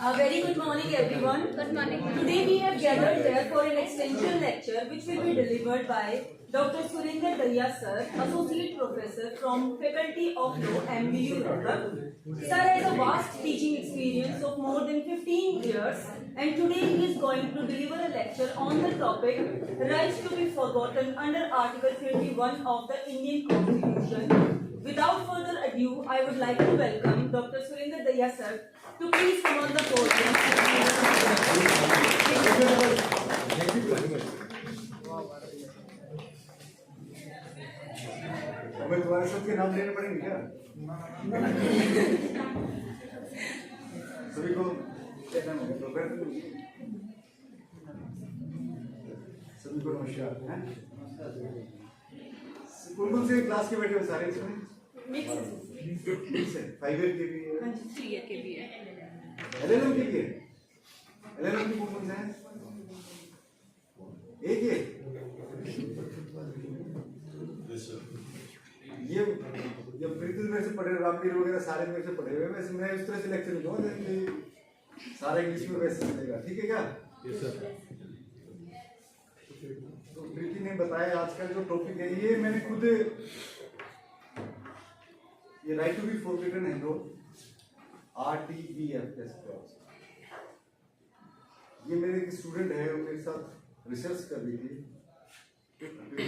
A very good morning, everyone. Good morning. Today we have gathered here for an extension lecture which will be delivered by Dr. Surinder Dahiya sir, Associate Professor from Faculty of Law, MBU Rohtak. Sir has a vast teaching experience of more than 15 years and today he is going to deliver a lecture on the topic Rights to be Forgotten under Article 21 of the Indian Constitution. Without further ado, I would like to welcome Dr. Surinder Dahiya sir to please come on the podium. हमें तुम्हारे सबके नाम लेने पड़ेंगे क्या? सभी को क्या नाम है? दोपहर को सभी को नमस्कार हैं? कौन-कौन से क्लास के बैठे हो सारे इसमें? मिक्स है 5 ईयर के भी है 3 ईयर के भी है एलएलएम के भी है एलएलएम की कौन-कौन से हैं? एक ही ये जब प्रीति में से पढ़े रामवीर वगैरह सारे में से पढ़े हुए वैसे मैं इस तरह से लेक्चर नहीं दूंगा कि सारा इंग्लिश में वैसे चलेगा ठीक है क्या? Yes sir. तो प्रीति ने बताया आज का जो टॉपिक है ये मैंने खुद ये राइट टू बी फॉरगिवन है लो RTBF ये मेरे एक स्टूडेंट है वो मेरे साथ रिसर्च कर रही थी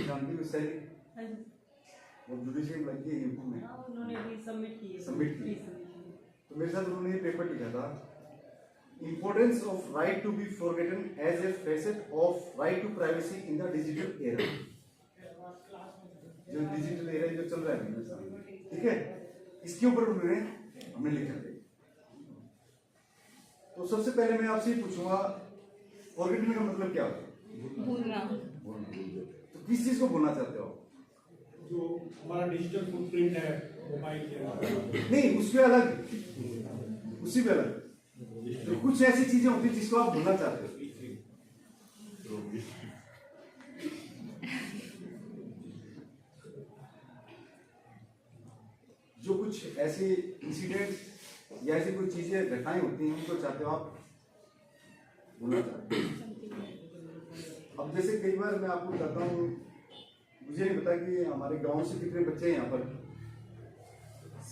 जानती हूँ सही वो जुडिशियल में लगी है यूपी में उन्होंने अभी सबमिट की तो मेरे साथ उन्होंने ये पेपर लिखा था Importance of right to be forgotten as a facet of right to privacy in the digital era जो डिजिटल एरा जो चल रहा है मेरे सामने ठीक है इसके ऊपर उन्होंने हमने लिखा है तो सबसे पहले मैं आपसे पूछूंगा फॉरगेटिंग का मतलब क्या होता है? भूलना। तो किस चीज को भूलना चाहते हो? जो हमारा डिजिटल फुटप्रिंट है मोबाइल के नहीं उसके अलग उसी पे अलग तो कुछ ऐसी चीजें होती है जिसको आप भूलना चाहते हो जो कुछ ऐसे इंसिडेंट या ऐसी कुछ चीजें घटनाएं होती हैं उनको चाहते हो आप भूलना चाहते हो अब जैसे कई बार मैं आपको बताता हूँ मुझे नहीं पता कि हमारे गांव से कितने बच्चे हैं यहाँ पर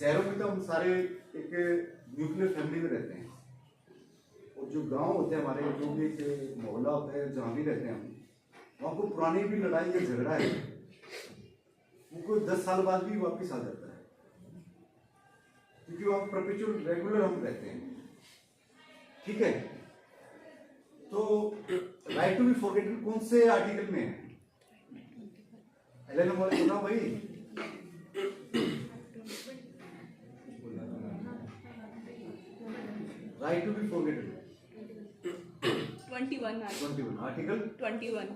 शहरों में तो हम सारे एक न्यूक्लियर फैमिली में रहते हैं और जो गांव होते हैं हमारे जो भी एक मोहल्ला होता है जहाँ भी रहते हैं हम वहाँ को पुरानी भी लड़ाई या झगड़ा है वो कोई 10 साल बाद भी वापस आ जाता है क्योंकि वहाँ परपेचुअल रेगुलर हम रहते हैं ठीक है तो राइट टू बी फॉरगेटन कौन से आर्टिकल में है एलएलएम वाले सुना भाई right to be forgotten 21 article 21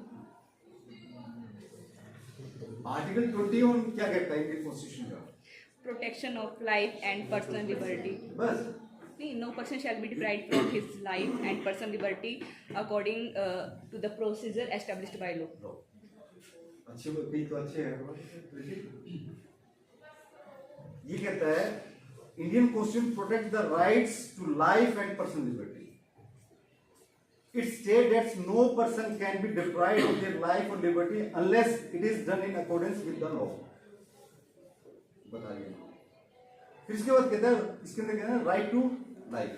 article 21 क्या कहता है इंडियन कॉन्स्टिट्यूशन का? Protection of life and personal liberty बस नहीं no person shall be deprived from his life and personal liberty according to the procedure established by law अच्छे भी तो अच्छे हैं ये कहता है Indian constitution protect the rights to life and personal liberty it states that no person can be deprived of their life or liberty unless it is done in accordance with the law बताइए फिर इसके बाद कहता है इसके अंदर कहता है right to life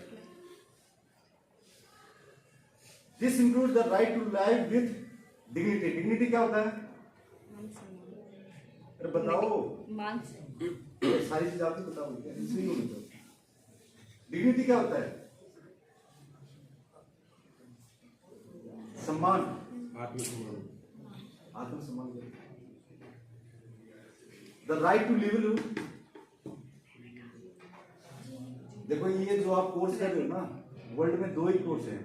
this include the right to life with dignity dignity क्या होता है अरे बताओ मान सारी चीज आपको बताओ इसलिए होनी चाहिए डिग्निटी क्या होता है सम्मान आत्मसम्मान द राइट टू लिव देखो ये जो आप कोर्स कर रहे हो ना वर्ल्ड में 2 ही कोर्स हैं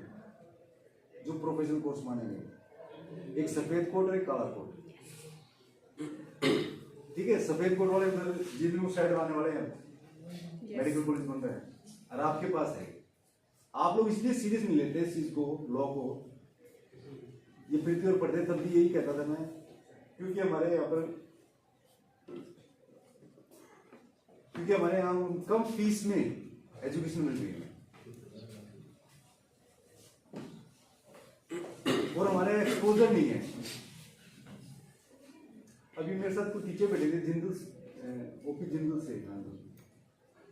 जो प्रोफेशनल कोर्स माने गए एक सफेद कोट और एक काला कोट ठीक है सफेद कोट वाले उधर जिन साइड आने वाले हैं मेडिकल कॉलेज बन रहे हैं और आपके पास है आप लोग इसलिए सीरियस नहीं लेते इस चीज को लॉ को ये प्रीति और पढ़ते तब भी यही कहता था मैं क्योंकि हमारे यहाँ पर क्योंकि हमारे यहाँ कम फीस में एजुकेशन मिल रही है एक्सपोजर नहीं है। अभी मेरे साथ कुछ टीचर बैठे थे जिंदल, ओपी जिंदल से,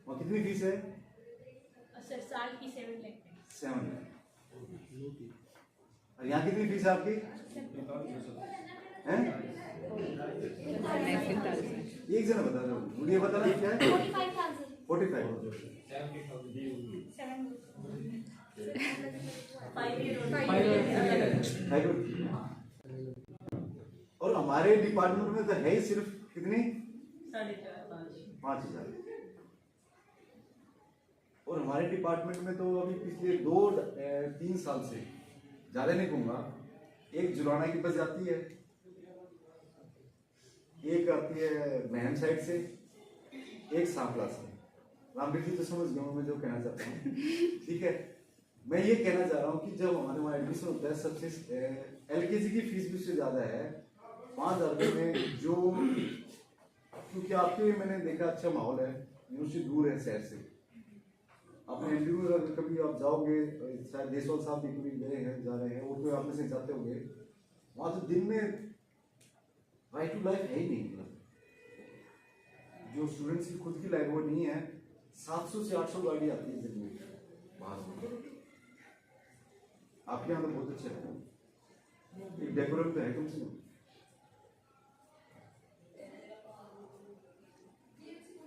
वहाँ कितनी फीस है? सर साल की 7 लाख 7 लाख। और यहाँ कितनी फीस है आपकी? हैं? एक जना बता दो, मुझे बता रहा क्या है? 45। 5 और हमारे डिपार्टमेंट में तो है ही सिर्फ कितनी? 5,000। और हमारे डिपार्टमेंट में तो अभी पिछले 2-3 साल से, ज्यादा नहीं कहूंगा, एक जुलाना की बस जाती है, एक आती है महम साइड से, एक सांपला से। रामवीर जी तो समझ गया मैं जो कहना चाहता हूँ, ठीक है। मैं ये कहना चाह रहा हूँ कि जब हमारे वहाँ एडमिशन होता है, सबसे LKG की फीस भी उससे ज्यादा है 5,000 रुपये में, जो क्योंकि आपके मैंने देखा अच्छा माहौल है, यूनिवर्सिटी दूर है शहर से। अपने इंटरव्यू में कभी आप जाओगे, शायद देशवाल साहब भी कभी गए हैं, जा रहे हैं, वो तो आप में से जाते होंगे, वहाँ तो दिन में राइट टू लाइफ है ही नहीं। मतलब जो स्टूडेंट्स की खुद की लाइफ वो नहीं है, 700 से 800 गाड़ी आती है दिन में बाहर से। आपके यहाँ तो बहुत अच्छे है, एक डेकोरेट तो है कम से कम।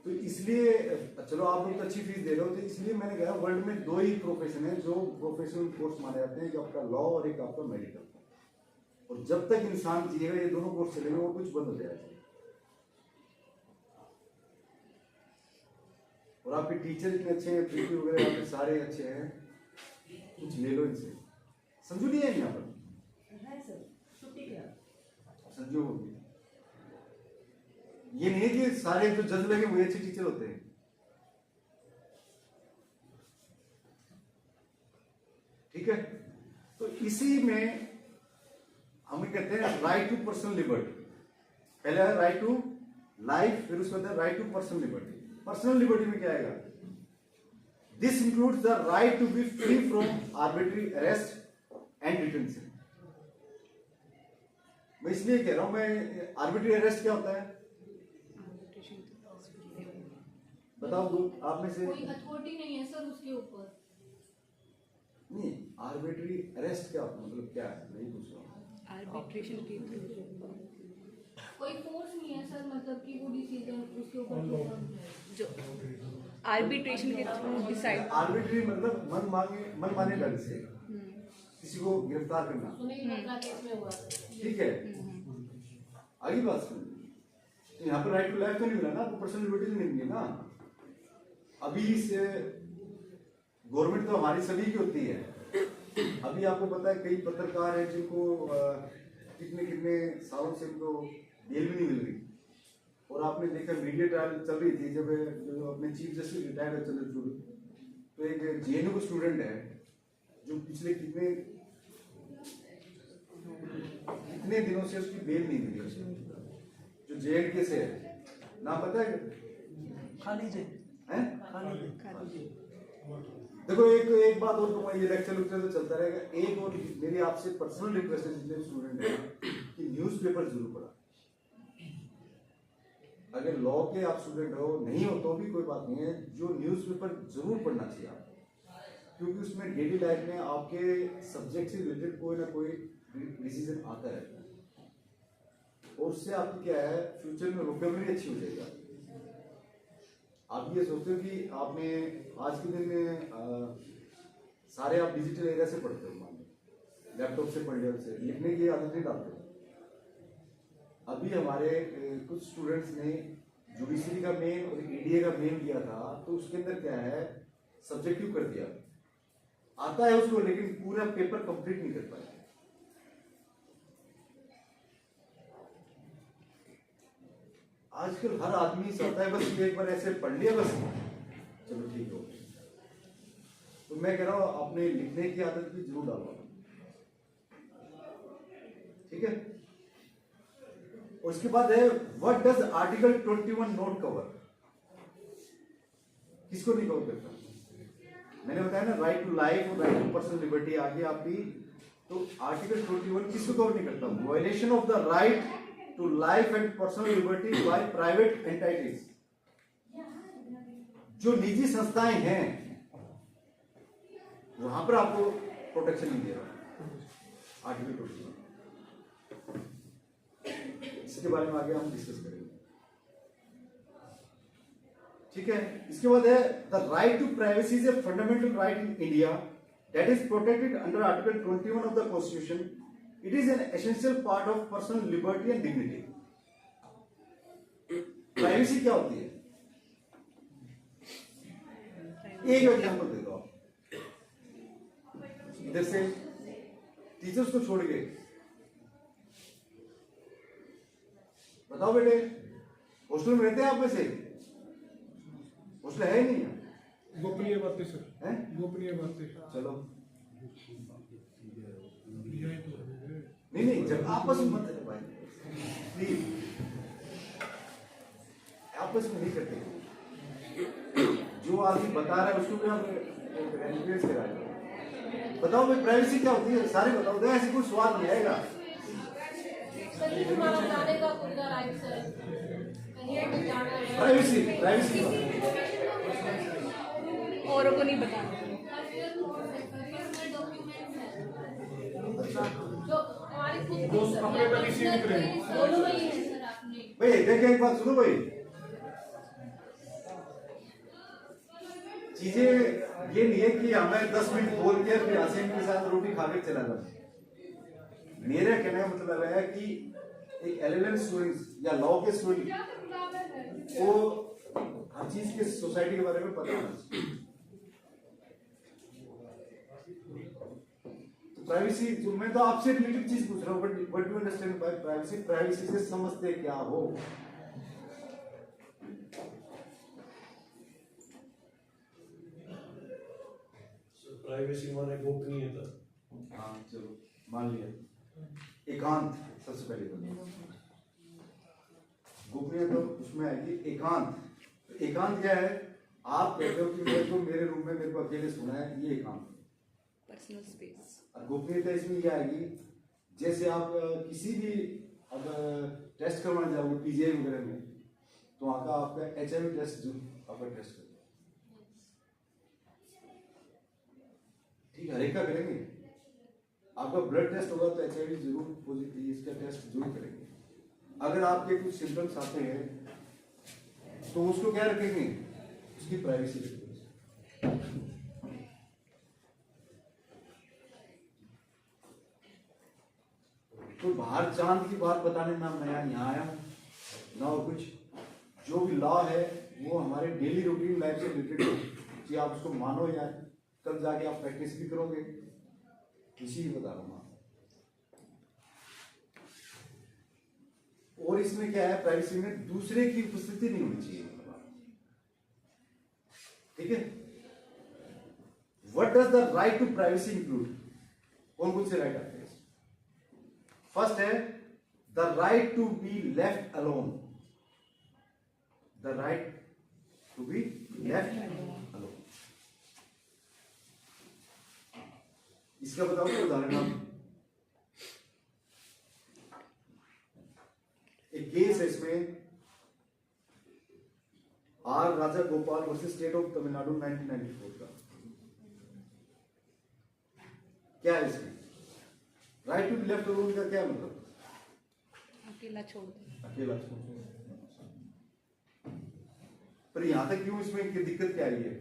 तो इसलिए चलो आप लोग तो अच्छी फीस दे रहे हो, तो इसलिए मैंने कहा वर्ल्ड में 2 ही प्रोफेशन है जो प्रोफेशनल कोर्स माने जाते हैं, एक आपका लॉ और एक आपका मेडिकल। और जब तक इंसान जिएगा ये दोनों कोर्स चलेंगे, वो कुछ बंद हो जाएगा। और आपके टीचर इतने अच्छे हैं, प्रीति वगैरह आपके सारे अच्छे हैं, कुछ ले लो इनसे। संजू नहीं है यहाँ पर? संजू होगी। ये नहीं है कि सारे जो जज लगे वही अच्छे टीचर होते हैं, ठीक है। तो इसी में हमें कहते हैं राइट टू पर्सनल लिबर्टी। पहले है राइट टू लाइफ, फिर उसके बाद right to personal liberty. Personal liberty में क्या आएगा? This includes the right to be free from arbitrary arrest and detention. मैं इसलिए कह रहा हूं, मैं आर्बिट्री अरेस्ट क्या होता है बताओ दो आप में से। कोई अथॉरिटी नहीं है सर उसके ऊपर। नहीं, आर्बिट्री अरेस्ट क्या होता है, मतलब क्या है, नहीं पूछ रहा हूँ। आर्बिट्रेशन के थ्रू कोई फोर्स नहीं है सर, मतलब कि वो डिसीजन उसके ऊपर जो आर्बिट्रेशन के थ्रू डिसाइड। आर्बिट्री मतलब मन माने ढंग से किसी को गिरफ्तार करना, सुनील मेहता केस में हुआ। ठीक है। आगे बात सुन, यहाँ पर राइट टू लाइफ तो नहीं मिला ना, आपको पर्सनल लिबर्टी नहीं मिली ना। अभी से गवर्नमेंट तो हमारी सभी की होती है। अभी आपको पता है कई पत्रकार हैं जिनको कितने सालों से उनको बेल भी नहीं मिल रही। और आपने देखा मीडिया ट्रायल चल रही थी, जब अपने चीफ जस्टिस रिटायर्ड है चंद्रचूड़, तो एक JNU का स्टूडेंट है जो पिछले कितने दिनों से उसकी बेल नहीं मिली, जो JNK से है, नाम पता है? खालिद हैं? खालिद। देखो एक बात और कहूँगा, ये लेक्चर तो चलता रहेगा। एक और मेरी आपसे पर्सनल रिक्वेस्ट है जितने स्टूडेंट हैं कि न्यूज़पेपर जरूर पढ़ा। अगर लॉ के आप स्टूडेंट हो, नहीं हो तो भी कोई बात नहीं है, जो न्यूज़पेपर जरूर पढ़ना चाहिए आपको, क्योंकि उसमें डेली लाइफ में आपके सब्जेक्ट से रिलेटेड कोई ना कोई डिसीजन आता रहता है। और उससे आपकी क्या है, फ्यूचर में वोकैबुलरी अच्छी हो जाएगी। आप ये सोचते हो कि आपने आज के दिन में सारे आप डिजिटल एरिया से पढ़ते हो, मान लो लैपटॉप से पढ़ लिया, उससे लिखने की आदत नहीं डालते। अभी हमारे कुछ स्टूडेंट्स ने जुडिशरी का मेन और ADA का मेन किया था, तो उसके अंदर क्या है, सब्जेक्टिव कर दिया, आता है उसको, लेकिन पूरा पेपर कंप्लीट नहीं कर पाया। आजकल हर आदमी चाहता है बस एक बार ऐसे पढ़ लिया बस चलो ठीक हो। तो मैं कह रहा हूं अपने लिखने की आदत भी जरूर डालो, ठीक है। उसके बाद है what does article 21 not cover. किसको नहीं कवर करता? मैंने बताया ना, राइट टू लाइफ और राइट टू पर्सनल लिबर्टी आगे आपकी तो आर्टिकल 21 किसको कवर नहीं करता? Violation of the right to life and personal liberty by private entities. जो निजी संस्थाएं हैं वहां पर आपको प्रोटेक्शन नहीं दे रहा आर्टिकल 21। इसके बारे में आगे हम डिस्कस करेंगे, ठीक है। इसके बाद है the right to privacy is a fundamental right in India that is protected under article 21 of the constitution. It is an essential part of personal liberty and dignity. Privacy क्या होती है? एक एग्जांपल देता हूं, इधर से टीचर्स को छोड़ के बताओ बेटे, हॉस्टल में रहते हैं आप में से? हॉस्टल है ही नहीं है। गोपनीय बातें सर, हैं? गोपनीय बातें। चलो यही तो है। नहीं, जब आपस में मत भाई प्लीज, आपस में नहीं करते। जो आदमी बता रहा है उसको भी आप एनकरेज करा रहे हो। बताओ भाई प्राइवेसी क्या होती है, सारे बताओ। दे ऐसे कोई स्वाद नहीं आएगा। प्राइवेसी प्राइवेसी औरों को नहीं बताना। अपने तक ही सीमित रहे। भाई देखिए, एक बात सुनो भाई, चीजें ये नहीं है कि हमें 10 मिनट बोल के फिर हसीन के साथ रोटी खा के चला जाए। मेरा कहने का मतलब है कि एक एलएलएम स्टूडेंट्स या लॉ के स्टूडेंट को हर चीज के सोसाइटी के बारे में पता होना चाहिए। तो प्राइवेसी, जो मैं तो आपसे रिलेटेड चीज पूछ रहा हूँ, but what do understand by privacy? Privacy से समझते क्या हो? प्राइवेसी माने गोपनीयता। हाँ चलो मान लिया, एकांत सबसे पहले तो गोपनीय, तो उसमें आएगी एकांत। एकांत क्या है? आप कहते हो कि मेरे को मेरे रूम में मेरे को अकेले सोना है, ये एकांत है, पर्सनल स्पेस। और गोपनीयता इसमें क्या आएगी? जैसे आप किसी भी अब टेस्ट करवाने जाओगे पीजीआई वगैरह में, तो वहां का आपका एचआईवी टेस्ट जो आपका टेस्ट करेंगे, ठीक, हर एक का करेंगे। आपका ब्लड टेस्ट होगा तो एचआईवी जरूर पॉजिटिव, इसका टेस्ट जरूर करेंगे। अगर आपके कुछ सिम्टम्स आते हैं तो उसको क्या रखेंगे? उसकी प्राइवेसी रखेंगे। तो बाहर चांद की बात बताने ना मैं यहाँ आया हूँ ना, और कुछ जो भी लॉ है वो हमारे डेली रूटीन लाइफ से रिलेटेड है कि आप उसको मानो या कल जाके आप प्रैक्टिस भी करोगे, इसी बता रहा हूँ। और इसमें क्या है, प्राइवेसी में दूसरे की उपस्थिति नहीं होनी चाहिए, ठीक है। What does the right to privacy include? कौन कौन से राइट आते हैं? फर्स्ट है the right to be left alone. The right to be left alone, इसका बताओ क्या उदाहरण? आप एक केस है इसमें, R Raja Gopal versus state of Tamil Nadu 1994 का। क्या है इसमें? Right to be left alone का क्या मतलब? अकेला छोड़ दो। अकेला छोड़ दो। पर यहां तक क्यों, इसमें दिक्कत क्या आई है?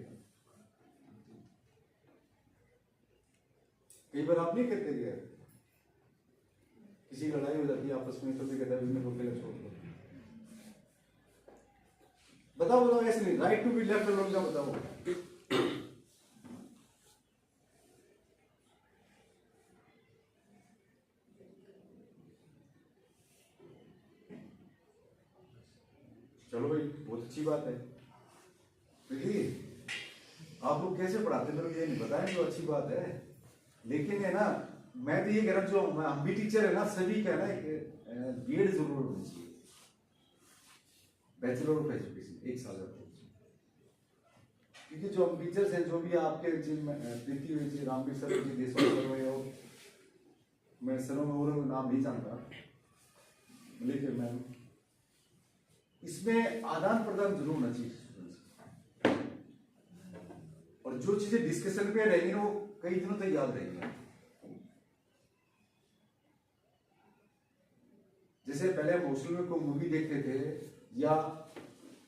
कई बार आप नहीं कहते क्या, किसी लड़ाई हो जाती है आपस में, तो भी कहता है को अकेला छोड़ दो। बताओ बताओ, ऐसे नहीं, right to be left alone का बताओ। चलो भाई, बहुत अच्छी बात है। देखिए आप लोग कैसे पढ़ाते हैं, ये नहीं बताएं तो अच्छी बात है, लेकिन है ना, मैं तो ये कह रहा हूं, जो हम भी टीचर है ना, सभी का है ना बीएड जरूर होनी चाहिए, बैचलर ऑफ एजुकेशन 1 साल का, क्योंकि जो हम टीचर्स हैं, जो भी आपके जिन प्रीति हुई जी, रामवीर सर जी, देशवा सर हुए हो, मैं सरों में और नाम नहीं जानता, लेकिन मैं इसमें आदान प्रदान जरूर होना चाहिए, और जो चीजें डिस्कशन पे रहेंगी ना वो कई दिनों तक याद रहेंगी। जैसे पहले हम हॉस्टल में कोई मूवी देखते थे, या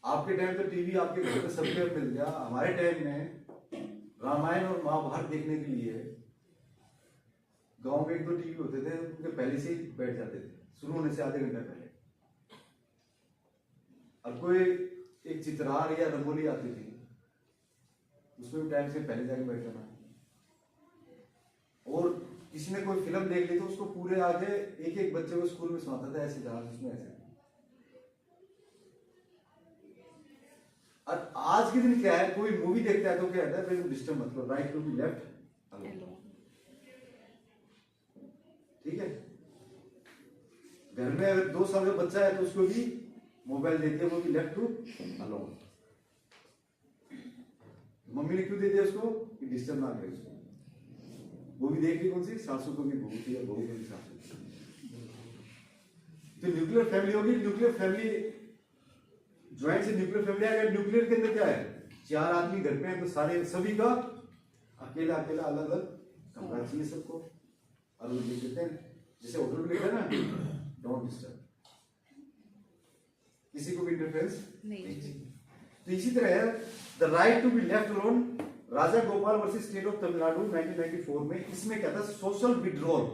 आपके टाइम तो टीवी आपके घर में सबके मिल गया, हमारे टाइम में रामायण और महाभारत देखने के लिए गांव में 1-2 टीवी होते थे, उनके पहले से ही बैठ जाते थे, शुरू होने से आधे घंटे पहले। और कोई एक चित्रहार या रंगोली आती थी, उसमें भी टाइम से पहले जाके बैठ जाना। और किसी ने कोई फिल्म देख ली तो उसको पूरे आगे एक बच्चे को स्कूल में सुनाता था, ऐसे जहाज उसमें ऐसे। और आज के दिन क्या है, कोई मूवी देखता है तो क्या है, भाई डिस्टर्ब मत करो, right to be left alone. ठीक है, घर में अगर 2 साल का बच्चा है तो उसको भी मोबाइल दे दिया, वो भी लेफ्ट टू अलोन। मम्मी ने क्यों दे दिया उसको, कि डिस्टर्ब ना करे उसको। वो भी देख ली कौन सी, सासू को भी बहू थी या बहू को भी सासू। तो न्यूक्लियर फैमिली होगी, न्यूक्लियर फैमिली ज्वाइंट से न्यूक्लियर फैमिली आएगा। न्यूक्लियर के अंदर क्या है, 4 आदमी घर पे हैं तो सारे सभी का अकेला अकेला अलग अलग कमरा चाहिए सबको। और वो देख लेते हैं जैसे होटल में लिखा ना, डोंट डिस्टर्ब, किसी को भी इंटरफेरेंस नहीं चाहिए। तो इसी तरह है the right to be left alone, Raja Gopal versus state of Tamil Nadu 1994 में। इसमें क्या था, social withdrawal.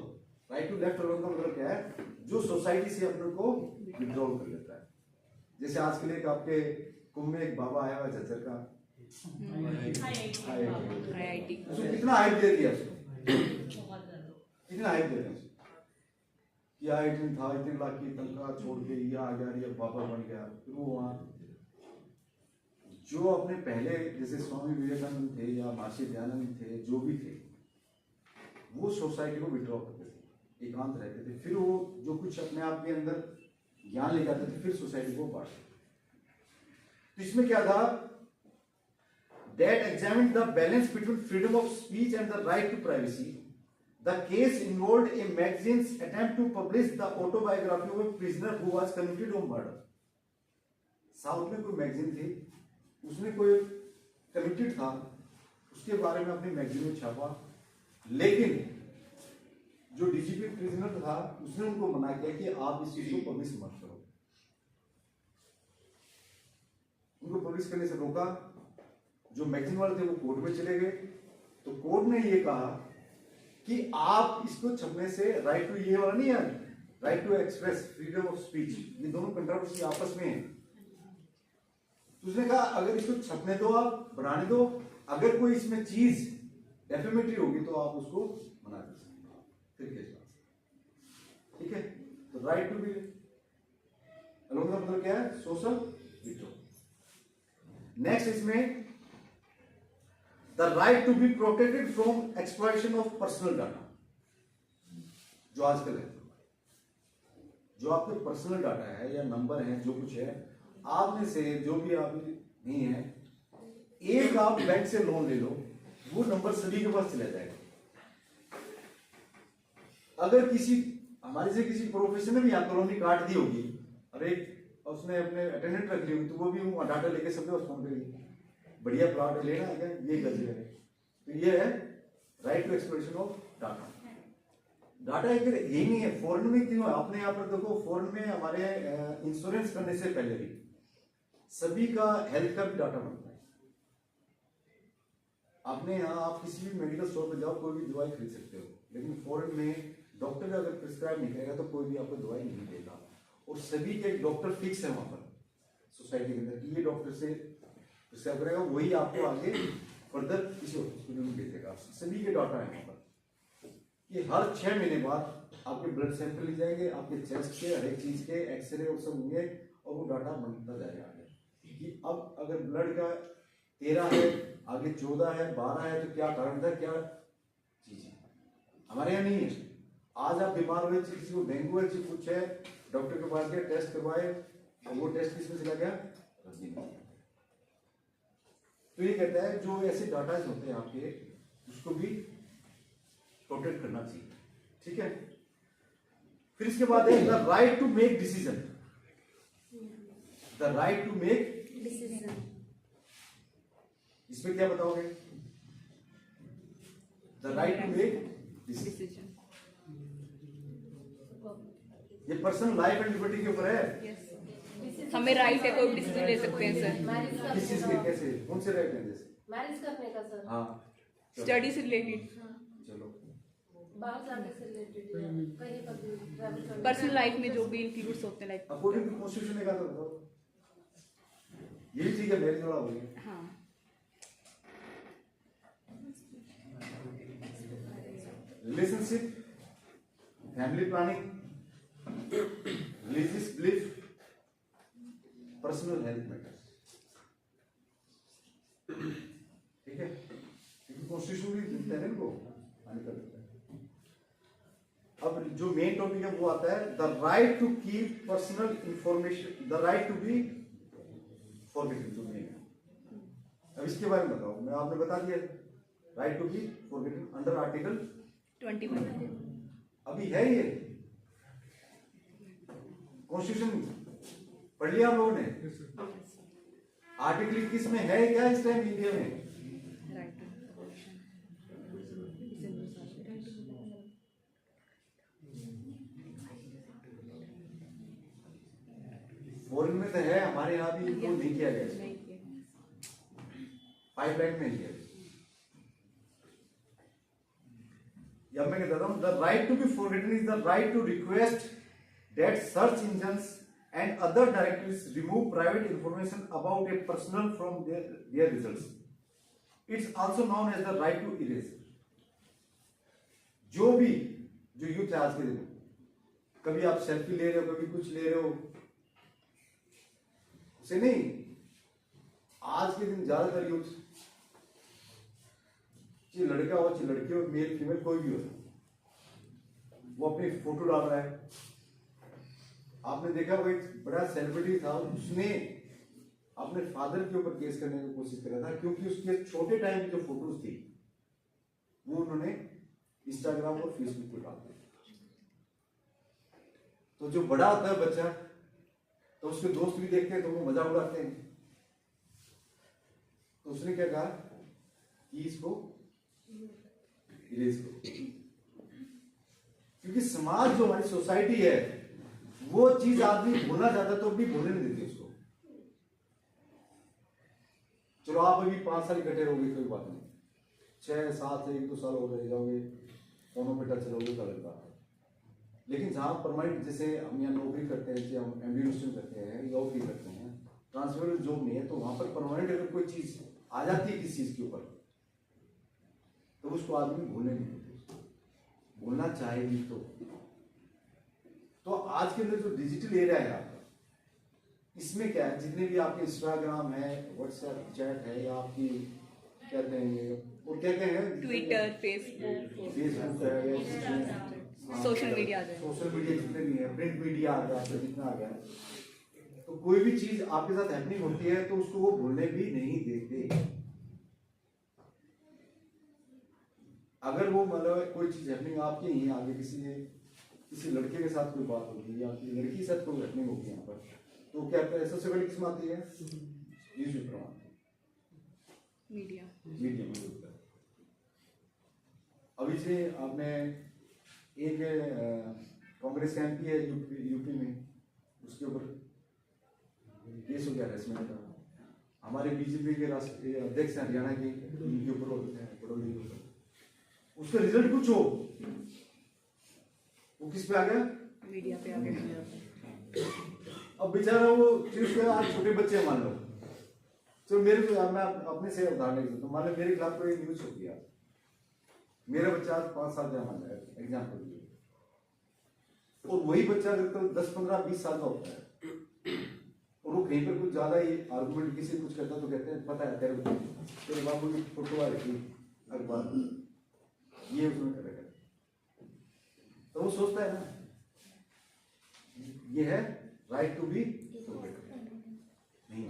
Right to left alone का मतलब क्या है, जो सोसाइटी से अपने को विड्रॉल कर लेता है। जैसे आज के लिए आपके कुंभ में एक बाबा आया हुआ झज्जर का, IIT उसको कितना हाइप दे दिया, उसको कितना हाइप दे दिया कि IIT था, इतने लाख की तनख्वाह छोड़ के ये आ गया, ये बाबा बन गया। फिर वो वहां जो अपने पहले जैसे स्वामी विवेकानंद थे या महर्षि दयानंद थे, जो भी थे, वो सोसाइटी को विड्रॉ करते थे, एकांत रहते थे। फिर वो जो कुछ अपने आप के अंदर ज्ञान ले जाते थे, फिर सोसाइटी को बांटते। तो इसमें क्या था, that examined the balance between freedom of speech and the right to privacy. The case involved a magazine's attempt to publish the autobiography of a prisoner who was convicted of murder. South में कोई magazine थी, उसमें कोई convicted था, उसके बारे में अपनी मैगजीन में छापा, लेकिन जो डीजीपी प्रिजनर था उसने उनको मना किया कि आप इस चीज को पब्लिश मत करो। उनको पब्लिश करने से रोका। जो मैगजीन वाले थे वो कोर्ट में चले गए, तो कोर्ट ने ये कहा कि आप इसको छपने से राइट टू, ये वाला नहीं है, right to express, freedom of speech, ये दोनों कंट्रोवर्सी आपस में है। तो उसने कहा अगर इसको छपने दो, आप बनाने दो, अगर कोई इसमें चीज डेफेमेटरी होगी तो आप उसको मना कर सकते हो, फिर केस। ठीक है, तो राइट टू बी अलोन का मतलब क्या है, सोशल विड्रॉ। नेक्स्ट इसमें the right to be protected from exploitation of personal data. जो आजकल है, जो आपके पर्सनल डाटा है या नंबर है, जो कुछ है, आप में से जो भी आप नहीं है, एक आप बैंक से लोन ले लो, वो नंबर सभी के पास चला जाएगा। अगर किसी हमारे से किसी प्रोफेशन ने भी यहाँ कॉलोनी काट दी होगी और एक उसने अपने अटेंडेंट रख ली होगी, तो वो भी वो डाटा लेके सबके पास फोन करेगी, बढ़िया प्लॉट लेना है क्या, ये गज है। तो ये है right to exploration of data. Data एक यही नहीं है, फॉरेन में क्यों, आपने यहाँ पर देखो, फॉरेन में हमारे इंश्योरेंस करने से पहले भी सभी का हेल्थ का भी डाटा बनता है। आपने यहाँ आप किसी भी मेडिकल स्टोर पर जाओ, कोई भी दवाई खरीद सकते हो, लेकिन फॉरेन में डॉक्टर अगर प्रिस्क्राइब नहीं करेगा तो कोई भी आपको दवाई नहीं देगा। और सभी के डॉक्टर फिक्स है वहां पर सोसाइटी के अंदर कि ये डॉक्टर से प्रिस्क्राइब करेगा, वही आपको आगे फर्दर किसी हॉस्पिटल में भेजेगा। सभी के डाटा है वहां पर। ये हर 6 महीने बाद आपके ब्लड सैंपल ली जाएंगे, आपके चेस्ट के हर एक चीज के एक्सरे और सब होंगे, और वो डाटा बनता जाएगा आगे कि अब अगर ब्लड का 13 है, आगे 14 है, 12 है, तो क्या कारण था, क्या चीज है। हमारे यहाँ नहीं है। आज आप बीमार हुए, किसी को डेंगू है, कुछ है, डॉक्टर के पास गए, टेस्ट करवाए, और वो टेस्ट किसमें चला गया, रद्दी में। तो ये कहता है जो ऐसे डाटा होते हैं आपके, उसको भी प्रोटेक्ट करना चाहिए। ठीक है, फिर इसके बाद है the right to make decision, the right to make decision. इसमें क्या बताओगे? The right to make decision, Decision. ये पर्सनल लाइफ एंड लिबर्टी के ऊपर है। Yes. हमें राइट है, कोई भी डिसीजन ले सकते हैं सर। मैरिज किस चीज के, कैसे, कौन से राइट है? जैसे मैरिज करने का सर। हाँ, स्टडी से रिलेटेड, चलो, बाहर जाने से रिलेटेड कहीं पर भी ट्रैवल करने। पर्सनल लाइफ में जो भी इंक्लूड्स होते हैं लाइक। अकॉर्डिंग टू कॉन्स्टिट्यूशन ने कहा तो बताओ, यही चीज है मैरिज वाला हो गया। हाँ, relationship, family planning, religious belief, personal health matters, ठीक है, क्योंकि कॉन्स्टिट्यूशन भी देता है इनको आने का देता है। अब जो मेन टॉपिक है वो आता है the right to keep personal information, the right to be forgetted, जो मेन है। अब इसके बारे में बताओ, मैं आपने बता दिया right to be forgetted under article 21। अभी है ये कॉन्स्टिट्यूशन पढ़ लिया हम लोगों ने? आर्टिकल 21 में है क्या इस टाइम इंडिया में? Right to abortion. फॉरेन में तो है, हमारे यहाँ भी इनको नहीं किया गया, नहीं किया। पाइपलाइन में है। या मैं कहता हूँ the right to be forgotten is the right to request that search engines and other directories remove private information about a person from their results. It's also known as the right to erase. जो youth है आज के दिन, कभी आप selfie ले रहे हो, कभी कुछ ले रहे हो, उसे नहीं, आज के दिन ज्यादातर यूथ, चाहे लड़का हो चाहे लड़की हो, मेल फीमेल कोई भी हो, वो अपनी फोटो डाल रहा है। आपने देखा वो एक बड़ा सेलिब्रिटी था, उसने अपने फादर के ऊपर केस करने की कोशिश करा था क्योंकि उसके छोटे टाइम की जो फोटोज थी वो उन्होंने इंस्टाग्राम और फेसबुक पर डाल दी। तो जो बड़ा होता है बच्चा, तो उसके दोस्त भी देखते हैं तो वो मजाक उड़ाते हैं। तो उसने क्या कहा कि इसको इरेज करो, क्योंकि समाज जो हमारी सोसाइटी है वो चीज आदमी भूलना चाहता तो भी भूलने नहीं देती उसको। चलो आप अभी 5 साल इकट्ठे रहोगे कोई बात नहीं, 6 7 1-2 साल हो रह जाओगे, फोनों पे टच रहोगे तो अलग बात है। लेकिन जहाँ परमानेंट, जैसे हम यहाँ नौकरी करते हैं, जैसे हम एम्बुलेंस करते हैं या भी करते हैं, ट्रांसफर जॉब नहीं है, तो वहां पर परमानेंट अगर कोई चीज आ जाती है किस चीज के ऊपर, तो उसको आदमी भूलने नहीं देते, भूलना चाहेगी तो आज के अंदर जो डिजिटल एरिया है आपका, इसमें क्या है, जितने भी आपके इंस्टाग्राम है, व्हाट्सएप चैट है, या आपकी कहते हैं ये और क्या क्या है, ट्विटर, फेसबुक है या सोशल मीडिया, सोशल मीडिया जितने भी है, प्रिंट मीडिया आ गया, जितना आ गया, तो कोई भी चीज आपके साथ हैपनिंग होती है तो उसको वो भूलने भी नहीं देते। अगर वो मतलब कोई चीज हैपनिंग आपके ही आगे किसी लड़के के साथ कोई बात होगी या किसी लड़की के साथ कोई हैपनिंग होगी यहाँ पर, तो क्या कहते हैं, सबसे बड़ी किस्म आती है न्यूज़पेपर में, मीडिया में होता है। अभी से आपने एक कांग्रेस एमपी है यूपी में, उसके ऊपर केस हो गया हरेसमेंट का। हमारे बीजेपी के राष्ट्रीय अध्यक्ष हैं हरियाणा के, उनके ऊपर होते हैं बड़ौली के ऊपर, उसका रिजल्ट कुछ हो, वो किस पे आ गया, मीडिया पे आ गया। अब बेचारा वो चीज पे आज छोटे बच्चे मान लो, तो मैं अपने से उदाहरण देता हूं, मान लो मेरे खिलाफ कोई न्यूज हो गया, मेरा बच्चा आज 5 साल का मान लिया एग्जाम्पल के लिए, और वही बच्चा अगर 10 15 20 साल का होता है और वो कहीं पर कुछ ज्यादा ही आर्गुमेंट किसी कुछ करता तो कहते हैं पता है तेरे बाबू की फोटो आ रही अखबार, ये उसमें करेगा, तो वो सोचता है ना, ये है राइट टू बी नहीं।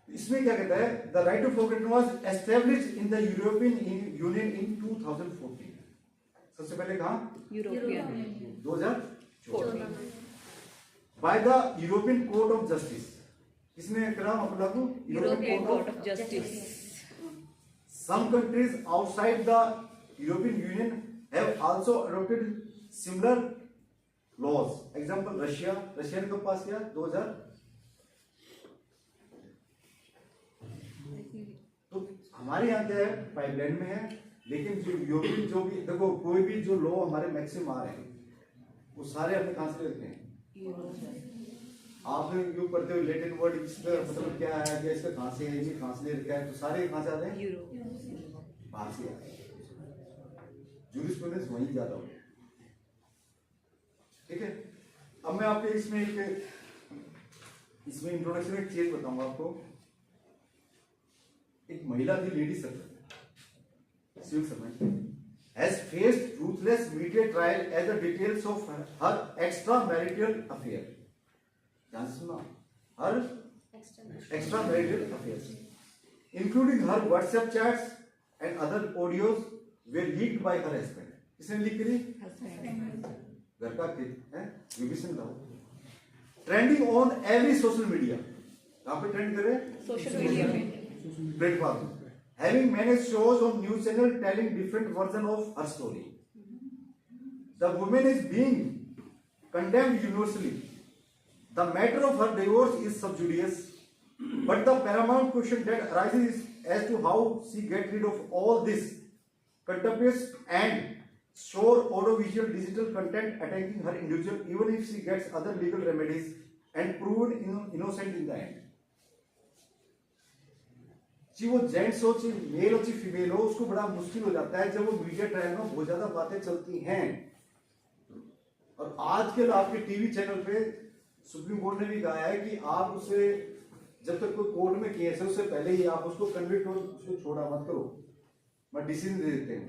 इसमें क्या कहता है, the right to forget was established in the European Union in 2014। सबसे पहले कहाँ? European 2014 by the European Court of Justice. किसने करा अपना को? European Court of Justice. Some countries outside the European Union have also adopted similar laws. Example Russia ने कब पास किया? 2000। तो हमारे यहाँ क्या है, पाइपलाइन में है, लेकिन जो यूरोपियन जो भी देखो कोई भी जो लॉ हमारे मैक्सिमम आ रहे हैं वो सारे हमने कहाँ से लेते हैं? आपने यूज करते हो लैटिन वर्ड, इसका मतलब क्या है, कि इसका कहाँ से है, ये कहाँ से ले रखा है, तो सारे कहाँ से आते हैं? बाहर से आते हैं। जूरिस्प्रूडेंस वहीं ज्यादा हो, ठीक है। अब मैं आपको इसमें इंट्रोडक्शन में एक चीज बताऊंगा आपको। एक महिला थी, lady civil servant, has faced ruthless media trial as the details of her extramarital affair. ध्यान से सुना, her extramarital affairs, including her WhatsApp chats and other audios, were leaked by her husband. किसने लीक करी? घर का है Vibhishan Rao. Trending on every social media. कहाँ पे ट्रेंड करे? सोशल मीडिया पे। Platform. Having managed shows on news channel telling different version of her story. The woman is being condemned universally. The matter of her divorce is sub judice, but the paramount question that arises is as to how she gets rid of all this contemptuous and sore audiovisual digital content attacking her individual, even if she gets other legal remedies and proven innocent in the end. जी वो gents हो चाहे mail हो चाहे female हो, उसको बड़ा मुश्किल हो जाता है जब वो मीडिया ट्रायल में बहुत ज्यादा बातें चलती हैं। और आजकल आपके टीवी चैनल पे सुप्रीम कोर्ट ने भी कहा है कि आप उसे जब तक कोई कोर्ट में केस है उससे पहले ही आप उसको कन्विक्ट और उसको छोड़ा मत करो, मैं डिसीजन दे देते हैं।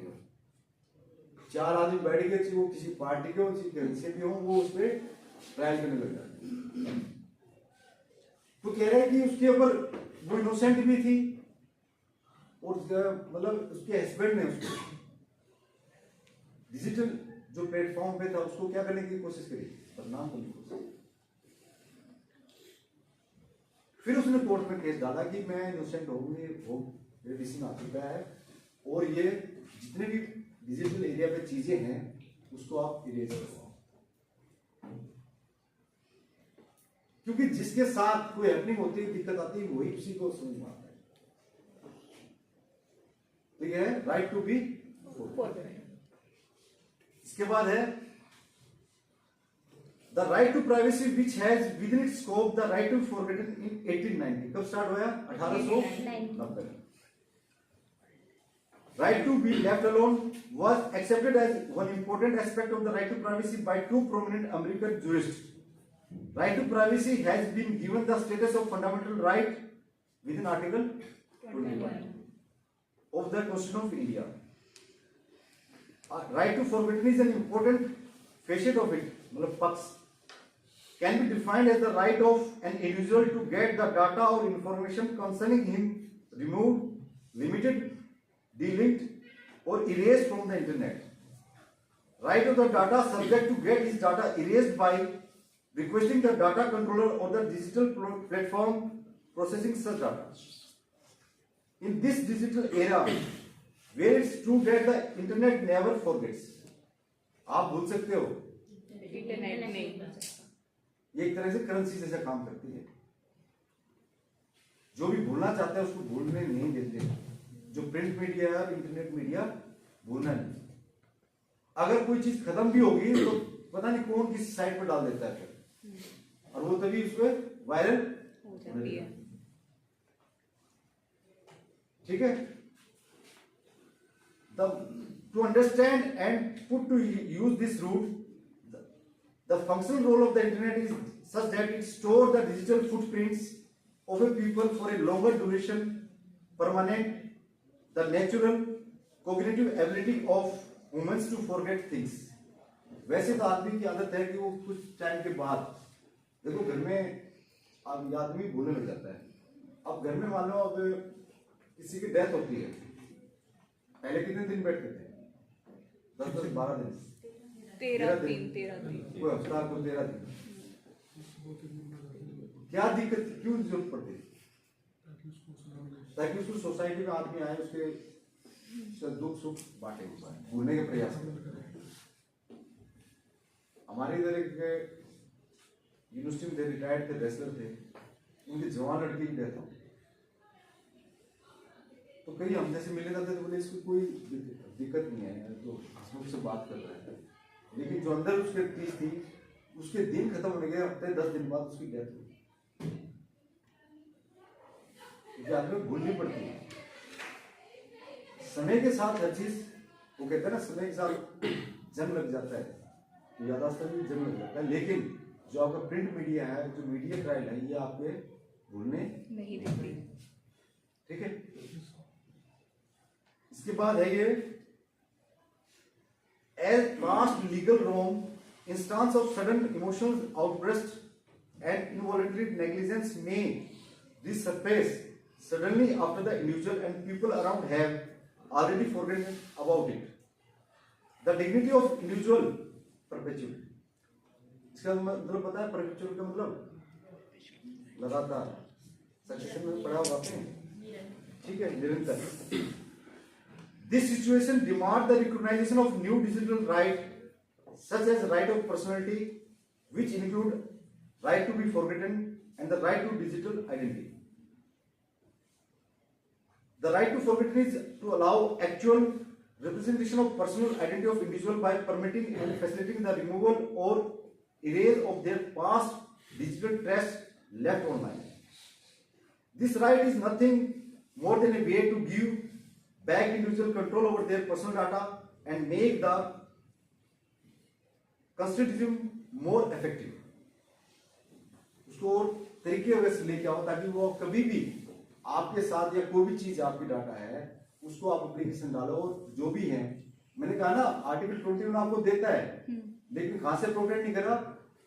चार आदमी बैठ के वो किसी पार्टी के हो कहीं से भी हो, वो उस पर ट्रायल करने लग जाते हैं। तो कह रहे हैं कि उसके ऊपर वो इनोसेंट भी थी और मतलब उसके हस्बैंड ने उसको डिजिटल जो प्लेटफॉर्म पे था उसको क्या करने की कोशिश करी, बदनाम करने की कोशिश। फिर उसने कोर्ट में केस डाला कि मैं इनोसेंट हूं, मेरे डिसीजन आ चुका है और ये जितने भी डिजिटल एरिया पे चीजें हैं उसको आप इरेज करो, क्योंकि जिसके साथ कोई हैपनिंग होती है, दिक्कत आती है, वही उसी को समझ में आता है। तो ये है राइट टू बी फॉरगॉटन। इसके बाद है the right to privacy which has within its scope the right to forgotten in 1890। कब स्टार्ट हुआ? 1890। Right to be left alone was accepted as one important aspect of the right to privacy by two prominent American jurists. Right to privacy has been given the status of fundamental right within Article 21 of the Constitution of India. Right to forgotten is an important facet of it. मतलब पक्ष can be defined as the right of an individual to get the data or information concerning him removed, limited, delinked or erased from the internet. Right of the data subject to get his data erased by requesting the data controller or the digital platform processing such data. In this digital era, where it's true that the internet never forgets. आप भूल सकते हो, internet नहीं, ये एक तरह से currency जैसा काम करती है। जो भी भूलना चाहता है उसको भूलने नहीं देते। जो प्रिंट मीडिया है, इंटरनेट मीडिया भूलना नहीं। अगर कोई चीज खत्म भी होगी तो पता नहीं कौन किस साइट पर डाल देता है और वो तभी उस पर वायरल हो जाती है। ठीक है। To understand and put to use this route, the functional role of the internet is such that it stores the digital footprints of a people for a longer duration, permanent, the natural cognitive ability of humans to forget things. वैसे तो आदमी की आदत है कि वो कुछ time के बाद देखो घर में आदमी भूलने लग जाता है। अब घर में मान लो अब किसी की डेथ होती है, पहले कितने दिन बैठते थे, 10-12 दिन 13 दिन कोई हफ्ता को 13 दिन क्या दिक्कत क्यों जरूरत पड़ती ताकि उसको सोसाइटी में आदमी आए उसके दुख सुख बांटे भूलने के प्रयास करें। हमारे इधर एक यूनिवर्सिटी में रिटायर्ड थे रेसलर थे उनकी जवान लड़की की डेथ हो तो कई हम जैसे मिलने जाते थे बोले इसको कोई दिक्कत नहीं है तो हंसमुख से बात कर रहा है लेकिन जो अंदर उसके चीज थी उसके दिन खत्म होने के हफ्ते 10 दिन बाद उसकी डेथ हुई क्योंकि आदमी भूलनी पड़ती है समय के साथ हर चीज वो कहते हैं ना समय के साथ जंग लग जाता है तो यादाश्त भी जंग लग जाता है लेकिन जो आपका प्रिंट मीडिया है जो मीडिया ट्रायल है ये आपके भूलने नहीं देती। ठीक है। इसके बाद है ये as past legal wrong instance of sudden emotional outburst and involuntary negligence may resurface suddenly after the individual and people around have already forgotten about it. The dignity of individual perpetual. इसका मतलब पता है perpetual का मतलब लगातार succession में पढ़ा होगा आपने ठीक है निरंतर। This situation demands the recognition of new digital rights, such as right of personality, which include right to be forgotten and the right to digital identity. The right to forgotten is to allow actual representation of personal identity of individual by permitting and facilitating the removal or erase of their past digital trace left online. This right is nothing more than a way to give back individual control over their personal data and make the constitution more effective. उसको तरीके वैसे लेके आओ ताकि वो कभी भी आपके साथ या कोई भी चीज आपकी डाटा है उसको आप एप्लीकेशन डालो जो भी है मैंने कहा ना आर्टिकल 21 आपको देता है लेकिन कहां से प्रोटेक्ट नहीं कर रहा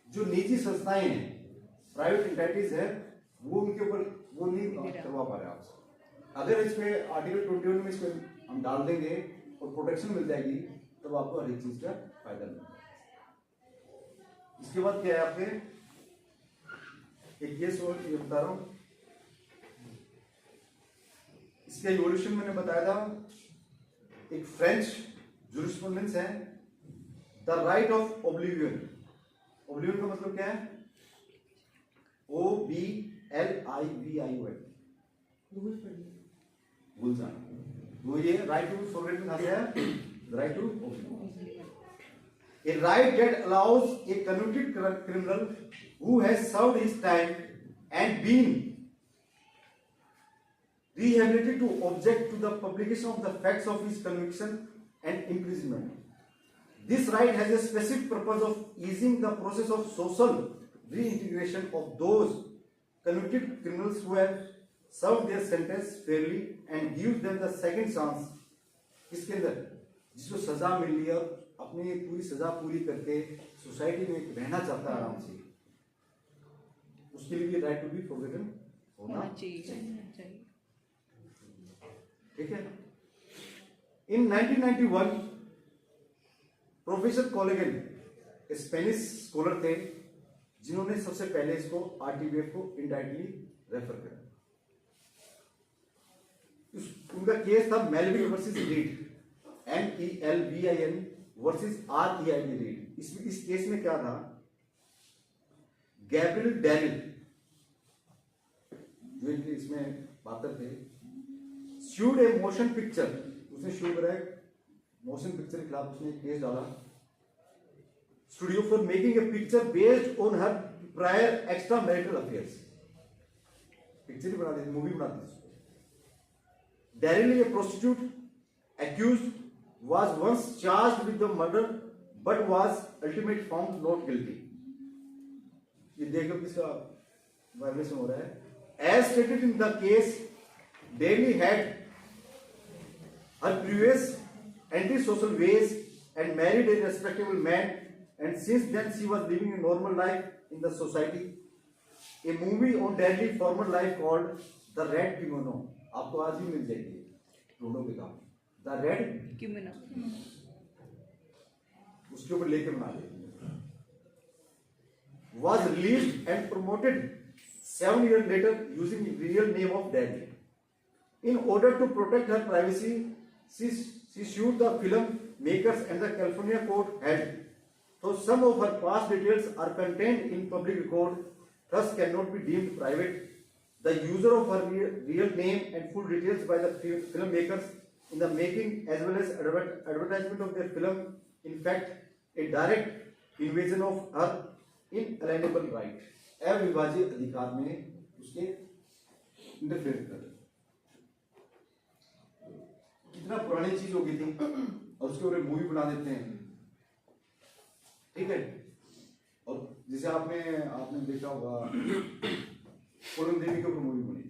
जो निजी संस्थाएं हैं प्राइवेट एंटिटीज है वो उनके ऊपर वो नहीं करवा पा रहे आपसे। अगर इसमें आर्टिकल 21 में इसमें हम डाल देंगे और प्रोटेक्शन मिल जाएगी तब आपको हर एक चीज का फायदा मिलेगा। इसके बाद क्या है आपके एक केस और ये बता रहा हूं इसका इवोल्यूशन मैंने बताया था एक फ्रेंच जूरिस्प्रूडेंस है the right of oblivion. Oblivion का मतलब क्या है OBLIVION भूल जाना वो ये राइट टू फॉरगेट में है right to a right that allows a convicted criminal who has served his time and been rehabilitated to object to the publication of the facts of his conviction and imprisonment. This right has a specific purpose of easing the process of social reintegration of those convicted criminals who have served their sentence fairly and gives them the second chance. इसके अंदर जिसको सजा मिल रही है अपनी पूरी सजा पूरी करके सोसाइटी में रहना चाहता है आराम से उसके लिए राइट टू बी फॉरगिवन होना चाहिए। ठीक है। इन 1991 प्रोफेसर कोलेगन स्पेनिश स्कॉलर थे जिन्होंने सबसे पहले इसको आरटीबीएफ को इनडायरेक्टली रेफर करा। उनका केस था Melvin versus Reid MELVIN versus REID Reid. इस केस में क्या था गैब्रियल डैनियल जो इसमें पात्र थे शूड ए मोशन पिक्चर उसने शूट करा मोशन पिक्चर के खिलाफ उसने केस डाला studio for making a picture based on her prior extra marital affairs. Picture ही बना दी मूवी बना दी। Daryl, a prostitute accused, was once charged with the murder but was ultimately found not guilty. ये देखो किसका violation हो रहा है। As stated in the case, Daly had her previous antisocial ways and married a respectable man, and since then she was living a normal life in the society. A movie on Daly's former life called The Red Kimono आपको आज ही मिल जाएगी ढूंढो के काम the red क्यों उसके ऊपर लेके बना दिया, was released and promoted 7 years later using real name of Daddy. In order to protect her privacy, she sued the film makers and the California court held. So some of her past details are contained in public record, thus cannot be deemed private. The user of her real name and full details by the filmmakers in the making as well as advertisement of their film, in fact, a direct invasion of her inalienable right. अविभाज्य अधिकार में उसके interfere कर, कितना पुरानी चीज हो गई थी और उसके ऊपर मूवी बना देते हैं, ठीक है। और जैसे आपने देखा होगा पूनम देवी के ऊपर मूवी बनी,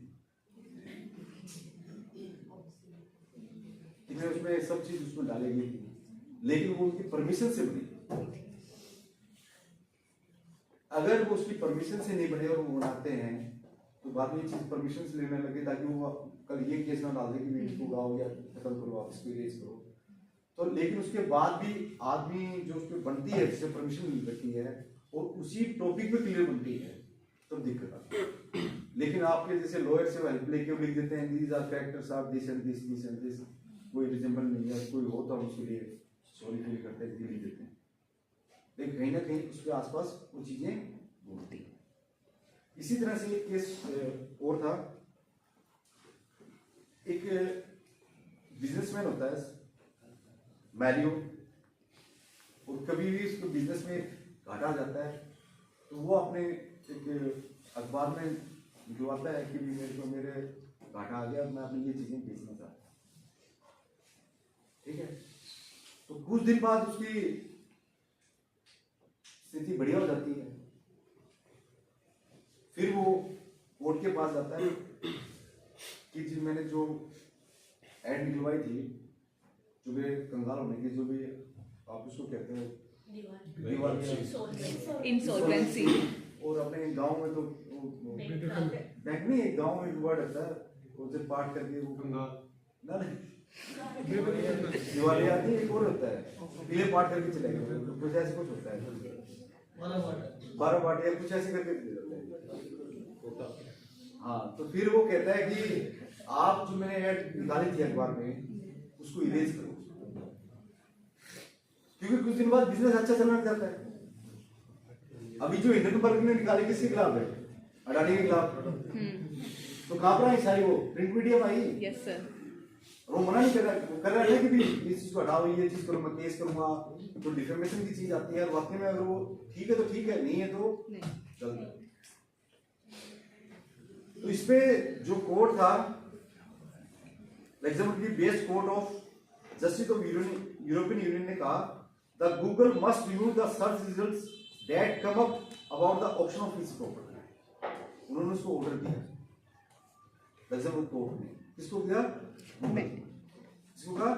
उसमें सब चीज उसमें डाली गई थी, लेकिन वो उनकी परमिशन से बनी। अगर वो उसकी परमिशन से नहीं बने और वो बनाते हैं तो बाद में ये चीज परमिशन से लेने लगे ताकि वो कल ये केस ना डाल दे कि इसको गाओ या खत्म करो, आप इसको इरेज करो। तो लेकिन उसके बाद भी आदमी जो उस पर बनती है, जिसे परमिशन मिल रखी है और उसी टॉपिक पे क्लियर बनती है, तो दिक्कत आती है। लेकिन आपके जैसे लॉयर से हेल्प लेके लिख देते हैं these are factors of this and this this and this, कोई रिजेंबल नहीं है, कोई हो तो हम उसके लिए सॉरी फील करते हैं, लिख देते हैं, लेकिन कहीं ना कहीं उसके आसपास वो चीजें घूमती हैं। इसी तरह से एक केस और था, एक बिजनेसमैन होता है मैरियो, और कभी भी उसको बिजनेस में घाटा आ जाता है तो वो अपने एक अखबार में निकलवाता है कि मेरे घाटा आ गया, मैं अपनी ये चीजें बेचना चाहता हूँ, ठीक है। तो कुछ दिन बाद उसकी स्थिति बढ़िया हो जाती है, फिर वो कोर्ट के पास जाता है कि जी मैंने जो एड निकलवाई थी, जो मेरे कंगाल होने की, जो भी आप उसको कहते हैं इंसॉल्वेंसी, और अपने गांव में तो बैंक में एक गांव में वर्ड होता है, वो जब पाठ करके वो कंगाल ना दिवाली आती है, एक और होता है पीले पाठ करके चले गए, कुछ ऐसे कुछ होता है 12 बाटे या कुछ ऐसे करके दे देते हैं। हाँ, तो फिर वो कहता है कि आप जो मैंने ऐड निकाली थी अखबार में उसको इरेज करो, क्योंकि कुछ दिन बाद बिजनेस अच्छा चलने लग जाता है। अभी जो हिंदुस्तान ने निकाली किसके खिलाफ है? अडानी के खिलाफ। तो कहां पर आई सारी वो प्रिंट मीडिया में आई। Yes sir. वो मना नहीं कर रहा, वो कर रहा है कि भी इस चीज को हटाओ, ये चीज करो, मैं केस करूंगा, तो डिफेमेशन की चीज आती है। और वाकई में अगर वो ठीक है तो ठीक है, नहीं है तो चलता है। तो इस पे जो कोर्ट था, Luxembourg based court of justice of European union ने कहा the Google must remove the search results that come up about the option of its property. उन्होंने उसको ऑर्डर दिया, लग्जमबर्ग कोर्ट ने किसको दिया? इसको कहा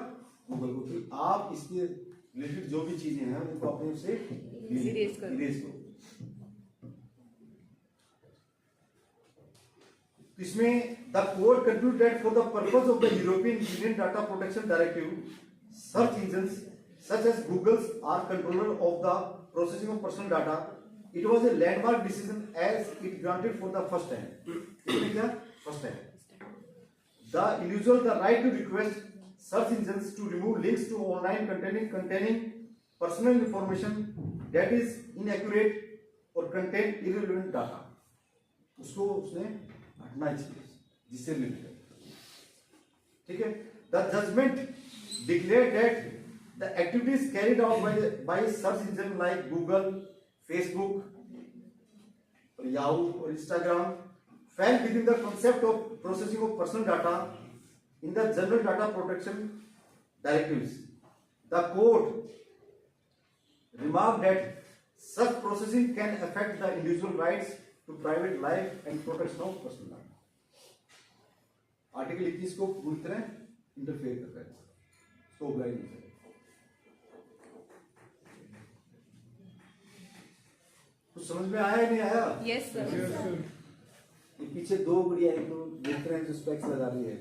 गूगल को कि आप इसके रिलेटेड जो भी चीजें हैं उनको अपने से इरेज करो। इसमें the court conclude that for the purpose of the European union data protection directive, search engines such as Google's are controller of the processing of personal data. It was a landmark decision as it granted for the first time. इसमें क्या? First time. The individual the right to request search engines to remove links to online containing personal information that is inaccurate or contain irrelevant data. उसको उसने हटना चाहिए जिससे related है, ठीक है। The judgment declared that the activities carried out by search engine like Google, Facebook, Yahoo or Instagram fell within the concept of processing of personal data in the General Data Protection Directives. The court remarked that such processing can affect the individual rights to private life and protection of personal data. Article 21 को पूरी तरह interfere करता है, इसको apply नहीं करता। कुछ समझ में आया नहीं आया? Yes sir. ये पीछे दो गुड़िया हैं तो देख रहे हैं जो स्पेक्स लगा रही है।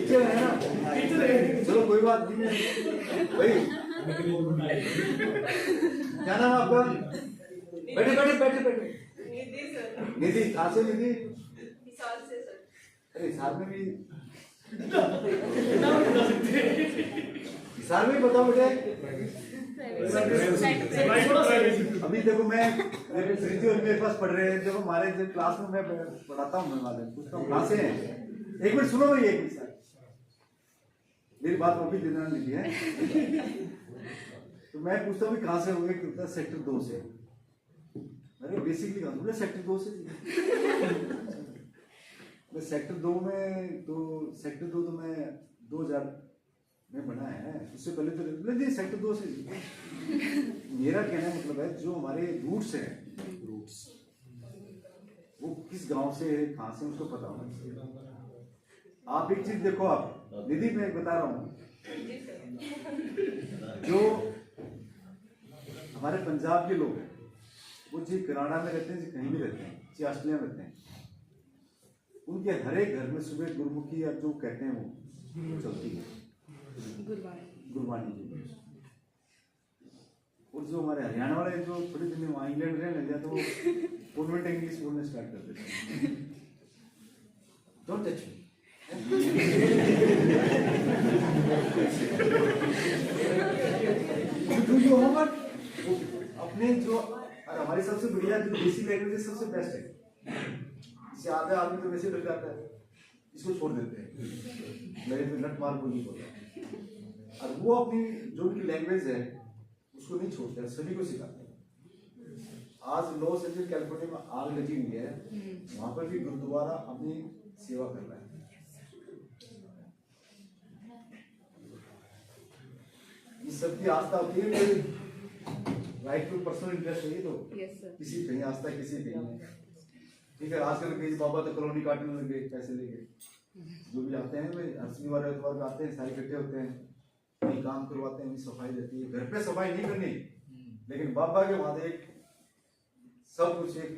पीछे है ना? बात नहीं है भाई। क्या नाम है आपका? बैठे बैठे बैठे बैठे। निधि, कहाँ से निधि? अरे हिसार में भी, हिसार में भी बताओ बेटे। अभी देखो मैं मेरे पास पढ़ रहे हैं, देखो हमारे जो क्लास में मैं पढ़ाता हूँ, मैं वाले पूछता हूँ कहाँ से हैं। एक मिनट सुनो भाई, एक मिनट मेरी बात वो भी देना नहीं है। तो मैं पूछता हूँ कहाँ से हो, एक होता है सेक्टर 2 से। अरे बेसिकली कहाँ बोले सेक्टर 2 से। मैं सेक्टर 2 में, तो सेक्टर 2 तो मैं 2000 में बना है, उससे पहले तो नहीं, सेक्टर 2 से। मेरा कहना मतलब है जो हमारे रूट्स हैं, रूट्स वो किस गांव से है, कहाँ से, उसको पता होना चाहिए। आप एक चीज देखो, आप निधि मैं बता रहा हूँ, जो हमारे पंजाब के लोग हैं वो जी कनाडा में रहते हैं, जी कहीं भी रहते हैं, जी ऑस्ट्रेलिया में रहते हैं, उनके हर एक घर में सुबह गुरमुखी या जो कहते हैं वो चलती है, गुरबानी जी। और जो हमारे हरियाणा वाले जो थोड़े दिन वहाँ इंग्लैंड रहने लग जाते, वो कॉन्वेंट इंग्लिश बोलने स्टार्ट कर देते हैं। Don't touch me. अपने जो हमारी सबसे बढ़िया जो देसी लैंग्वेज है, सबसे बेस्ट है। इससे आधा आदमी तो वैसे डर जाता है, इसको छोड़ देते हैं, मेरे तो नट मार बोली बोलता है। और वो अपनी जो उनकी लैंग्वेज है उसको नहीं छोड़ते, सभी को सिखाते हैं। आज लॉस एंजल्स कैलिफोर्निया में आग लगी हुई है, वहां पर भी गुरुद्वारा अपनी सेवा कर रहा है। इस सब की आस्था होती है, राइट टू पर्सनल इंटरेस्ट है, तो किसी कहीं आस्था किसी कहीं। ठीक है, आजकल कई बाबा तो कॉलोनी काटने लगे पैसे लेके, जो भी आते हैं हर शनिवार एतवार को आते हैं, सारे इकट्ठे होते हैं, वही काम करवाते हैं, वही सफाई रहती है। घर पे सफाई नहीं करनी, लेकिन बाबा के वहां एक सब कुछ, एक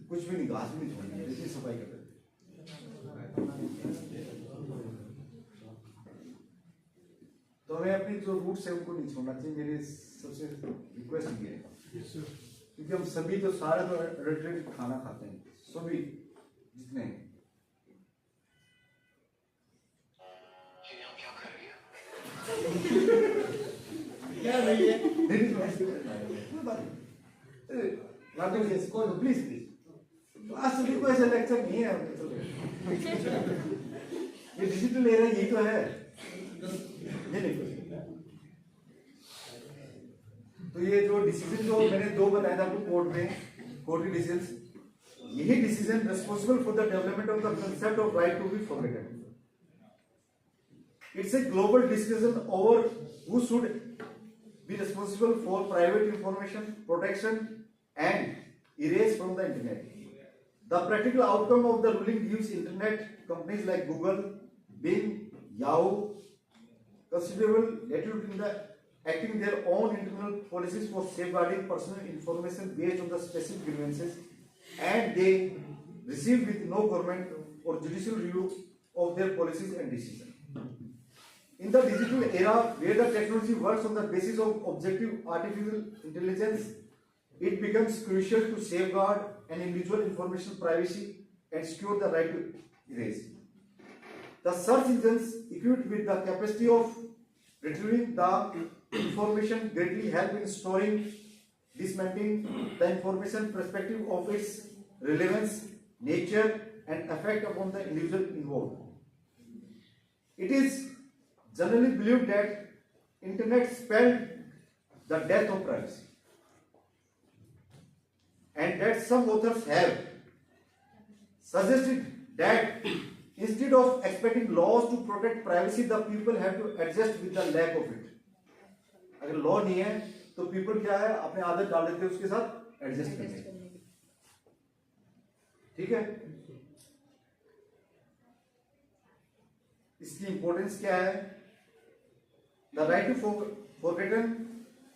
कुछ भी नहीं, घास भी नहीं छोड़नी, ऐसी सफाई कर देते। तो हमें अपनी जो रूट्स है उनको नहीं छोड़ना चाहिए, मेरी सबसे रिक्वेस्ट ये है। क्योंकि हम सभी तो सारे तो रेडिमेड खाना खाते हैं, सभी जितने हैं। क्या नहीं है, प्लीज प्लीज, आज सभी को ऐसा लेक्चर नहीं है। ये डिजिटल एरा यही तो है, ये नहीं कुछ। तो ये जो डिसीजन जो मैंने 2 बताया था आपको कोर्ट में, कोर्ट के डिसीजन, यही decision responsible for the development of the concept of right to be forgotten. It's a global discussion over who should be responsible for private information protection and erase from the internet. The practical outcome of the ruling gives internet companies like Google, Bing, Yahoo considerable latitude in the acting their own internal policies for safeguarding personal information based on the specific grievances, and they receive with no government or judicial review of their policies and decisions. In the digital era, where the technology works on the basis of objective artificial intelligence, it becomes crucial to safeguard an individual information privacy and secure the right to erase. The search engines equipped with the capacity of retrieving the information greatly help in storing, dismantling the information perspective of its relevance, nature, and effect upon the individual involved. It is generally believed that internet spelled the death of privacy, and that some authors have suggested that instead of expecting laws to protect privacy, the people have to adjust with the lack of it. अगर law नहीं है तो people क्या है, अपने आदत डाल देते हैं उसके साथ एडजस्ट करने। ठीक है, इसकी इंपॉर्टेंस क्या है? The right to forgotten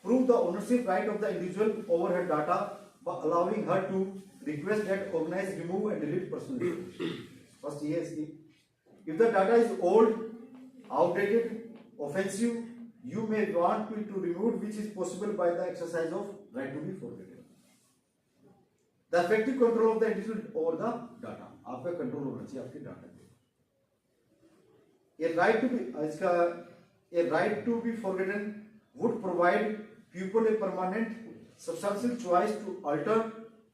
prove the ownership right of the individual over her data by allowing her to request that organize, remove, and delete personal information. First, yes, if the data is old, outdated, offensive, you may want to remove, which is possible by the exercise of right to be forgotten. The effective control of the individual over the data. आपका control होना चाहिए आपके data पे. A right to be forgotten would provide people a permanent, substantial choice to alter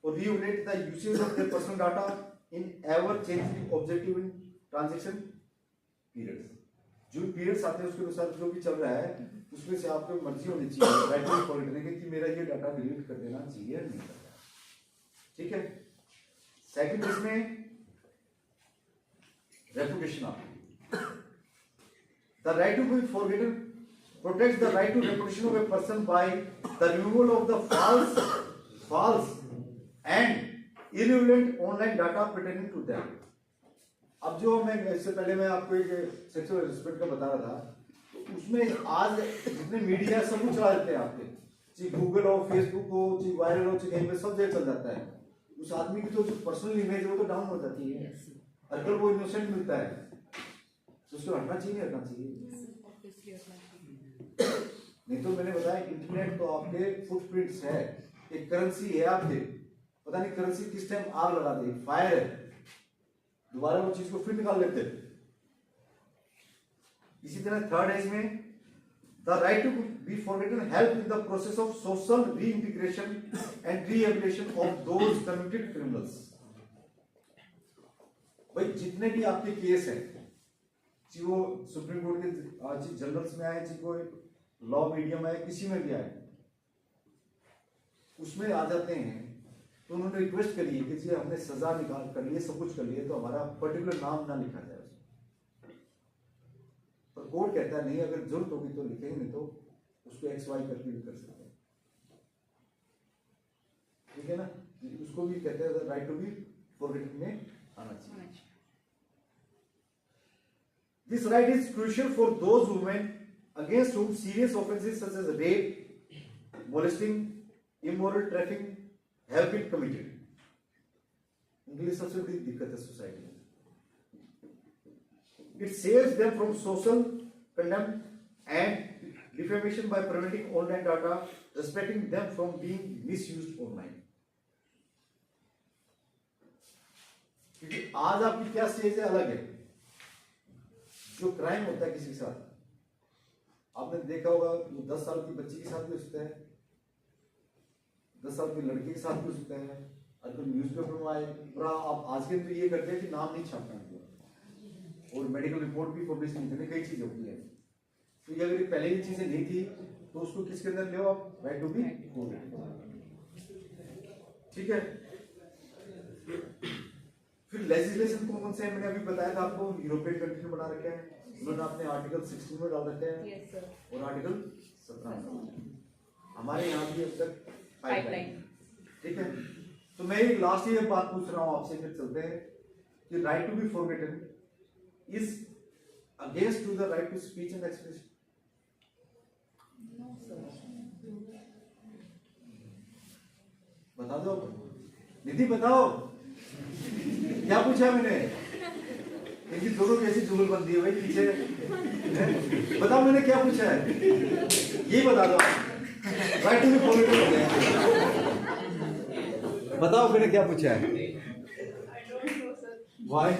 or regulate the usage of their personal data in ever-changing objective and transaction periods. जो periods आते हैं उसके अनुसार जो भी चल रहा है उसमें से आपको मर्जी होनी चाहिए राइट टू फॉरगेटने कि मेरा ये डाटा डिलीट कर देना चाहिए या नहीं करना. ठीक है. सेकंड इसमें रेपुटेशन आपकी. The right to be forgotten protects the right to reputation of a person by the removal of the false and irrelevant online data pertaining to them. अब जो मैं इससे पहले मैं आपको एक सेक्सुअल हरासमेंट का बता रहा था, तो उसमें आज जितने मीडिया सब कुछ चला देते हैं आपके, चाहे गूगल हो, फेसबुक हो, चाहे वायरल हो, चाहे कहीं पे सब जगह चल जाता है. उस आदमी की तो जो पर्सनल इमेज है वो तो डाउन हो जाती है. अगर वो इनोसेंट मिलता है तो उसको हटना चाहिए, नहीं हटना चाहिए. नहीं तो मैंने बताया इंटरनेट तो आपके फुटप्रिंट्स है, एक करेंसी है आपके. पता नहीं करेंसी किस टाइम आग लगा दे, फायर है, दोबारा वो चीज को फिर निकाल लेते हैं. इसी तरह थर्ड है इसमें the right to be forgotten help in the process of social reintegration and rehabilitation of those convicted criminals. भाई जितने भी आपके केस हैं, चाहे वो सुप्रीम कोर्ट के आज जनरल्स में आए, चाहे कोई लॉ मीडियम आए, किसी में भी आए, उसमें आ जाते हैं तो उन्होंने रिक्वेस्ट करी कि जी हमने सजा निकाल कर ली, सब कुछ कर लिया, तो हमारा पर्टिकुलर नाम ना लिखा जाए उसमें. पर कोर्ट कहता है नहीं, अगर जरूरत होगी तो लिखेंगे, नहीं तो उसको XY करके भी कर सकते हैं. ठीक है ना. उसको भी कहते हैं राइट टू बी फॉरगेटन में आना चाहिए. This right is crucial for those women against whom serious offences such as rape, molesting, immoral trafficking have been committed. इनके लिए सबसे बड़ी दिक्कत है सोसाइटी में. It saves them from social contempt and defamation by preventing online data, restricting them from being misused online. क्योंकि आज आपकी क्या स्टेज है अलग है. जो क्राइम होता है किसी के साथ, आपने देखा होगा वो 10 साल की बच्ची के साथ भी हो सकता है, 10 साल के लड़के के साथ भी हो सकता है. अगर न्यूज़पेपर में आए, आप आज के दिन ये करते हैं कि नाम नहीं छापना है और मेडिकल रिपोर्ट भी पब्लिश नहीं करनी, कई चीजें होती है. तो ये अगर पहले ये चीजें नहीं थी तो उसको किसके अंदर ले आप, राइट टू बी फॉरगेटन. ठीक है. फिर लेजिस्लेशन कौन से है, मैंने अभी बताया था आपको, यूरोपियन कंट्री बना रखे हैं उन्होंने, अपने आर्टिकल 16 में डाल रखे हैं. Yes, sir. और आर्टिकल 17 में. हमारे यहाँ भी अब तक पाइपलाइन. ठीक है. तो मैं एक लास्ट ये बात पूछ रहा हूँ आपसे, फिर चलते हैं कि right to be forgotten is against to the right to speech and expression. बता दो निधि, बताओ क्या पूछा मैंने. इनकी दोनों कैसी जुगलबंदी है भाई पीछे. बताओ मैंने क्या पूछा है, ये बता दो. राइट टू बी फॉरगेटन हो गया. बताओ मैंने क्या पूछा है. वाई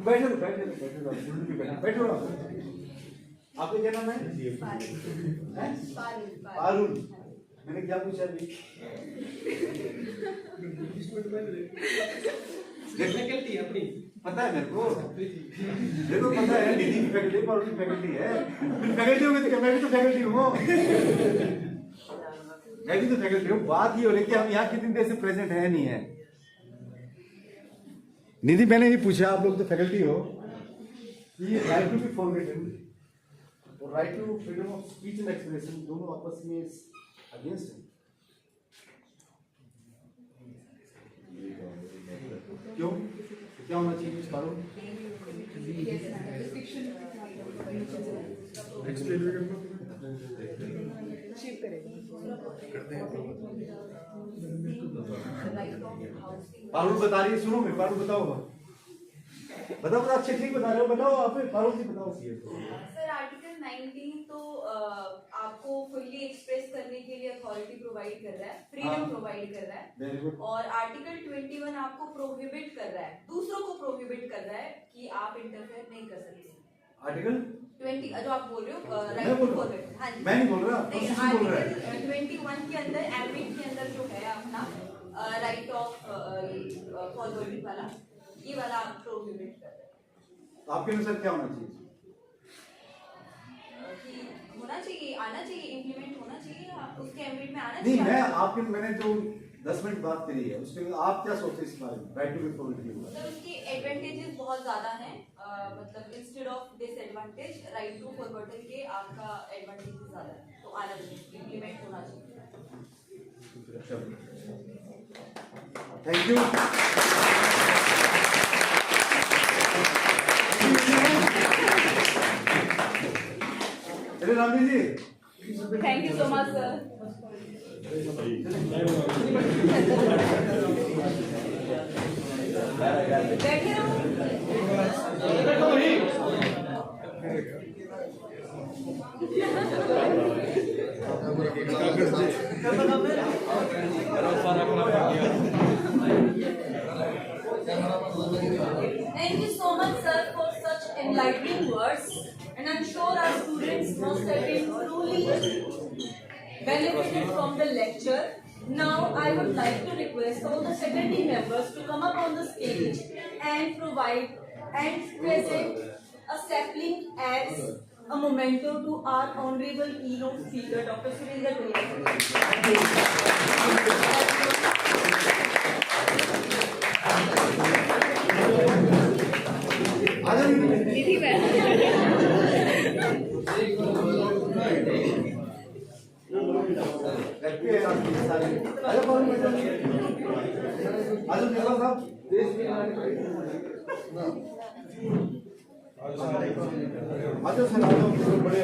बैठो बैठो बैठो बैठो. आपका क्या नाम है? पारुल. मैंने क्या पूछा अभी? फैकल्टी अपनी पता है मेरे को, देखो पता है निधि की फैकल्टी, पारुल की फैकल्टी है. फैकल्टी होगी तो मैं भी तो फैकल्टी हूँ. मैं भी तो फैकल्टी हूँ. बात ये हो रही कि हम यहाँ कितनी देर से प्रेजेंट है नहीं है. निधि मैंने भी पूछा, आप लोग तो फैकल्टी हो, कि राइट टू बी फॉरगेटन और right to freedom of speech and expression दोनों आपस में अगेंस्ट है. क्यों, क्या होना चाहिए इस कानून? पारुल बता रही है, सुनो मैं, पारुल बताओ. बताओ बताओ, अच्छे ठीक बता रहे हो, बताओ आप फारूक जी बताओ। सर आर्टिकल 19 तो आपको फुल्ली एक्सप्रेस करने के लिए अथॉरिटी प्रोवाइड कर रहा है, फ्रीडम हाँ। प्रोवाइड कर रहा है। Very good. और आर्टिकल 21 आपको प्रोहिबिट कर रहा है, दूसरों को प्रोहिबिट कर रहा है कि आप इंटरफेयर नहीं कर सकते। आर्टिकल 20 जो आप बोल रहे हो मैं राइट बोल टू रहा फॉरवर्ड, हाँ जी। हूँ, मैं नहीं बोल रहा, नहीं, कॉन्स्टिट्यूशन बोल रहा है। आर्टिकल 21 के अंदर एम्बिट के अंदर जो है अपना राइट ऑफ फॉरवर्डिंग वाला, ये वाला आप प्रोहिबिट कर रहे हैं आपके अनुसार क्या होना चाहिए? कि होना चाहिए, आना चाहिए, इम्प्लीमेंट होना चाहिए, उसके एम्बिट में आना नहीं, चाहिए। मैंने जो 10 मिनट बात करी है उसके लिए आप क्या सोचते हैं इस बारे में, राइट टू बी प्रोवाइड? मतलब उसकी एडवांटेजेस बहुत ज्यादा हैं, मतलब instead of disadvantage right to forwarding के आपका एडवांटेज ज्यादा है, तो आना चाहिए, इम्प्लीमेंट होना चाहिए। Thank you. अरे रामजी जी, Thank you so much, sir. बैठे रहो। Thank you so much, sir, for such enlightening words, and I'm sure our students must have been truly benefited from the lecture. Now, I would like to request all the faculty members to come up on the stage and provide and present a sapling as a memento to our honorable keynote speaker, Dr. Surendra Nidhi ma'am. अच्छा sir, बड़े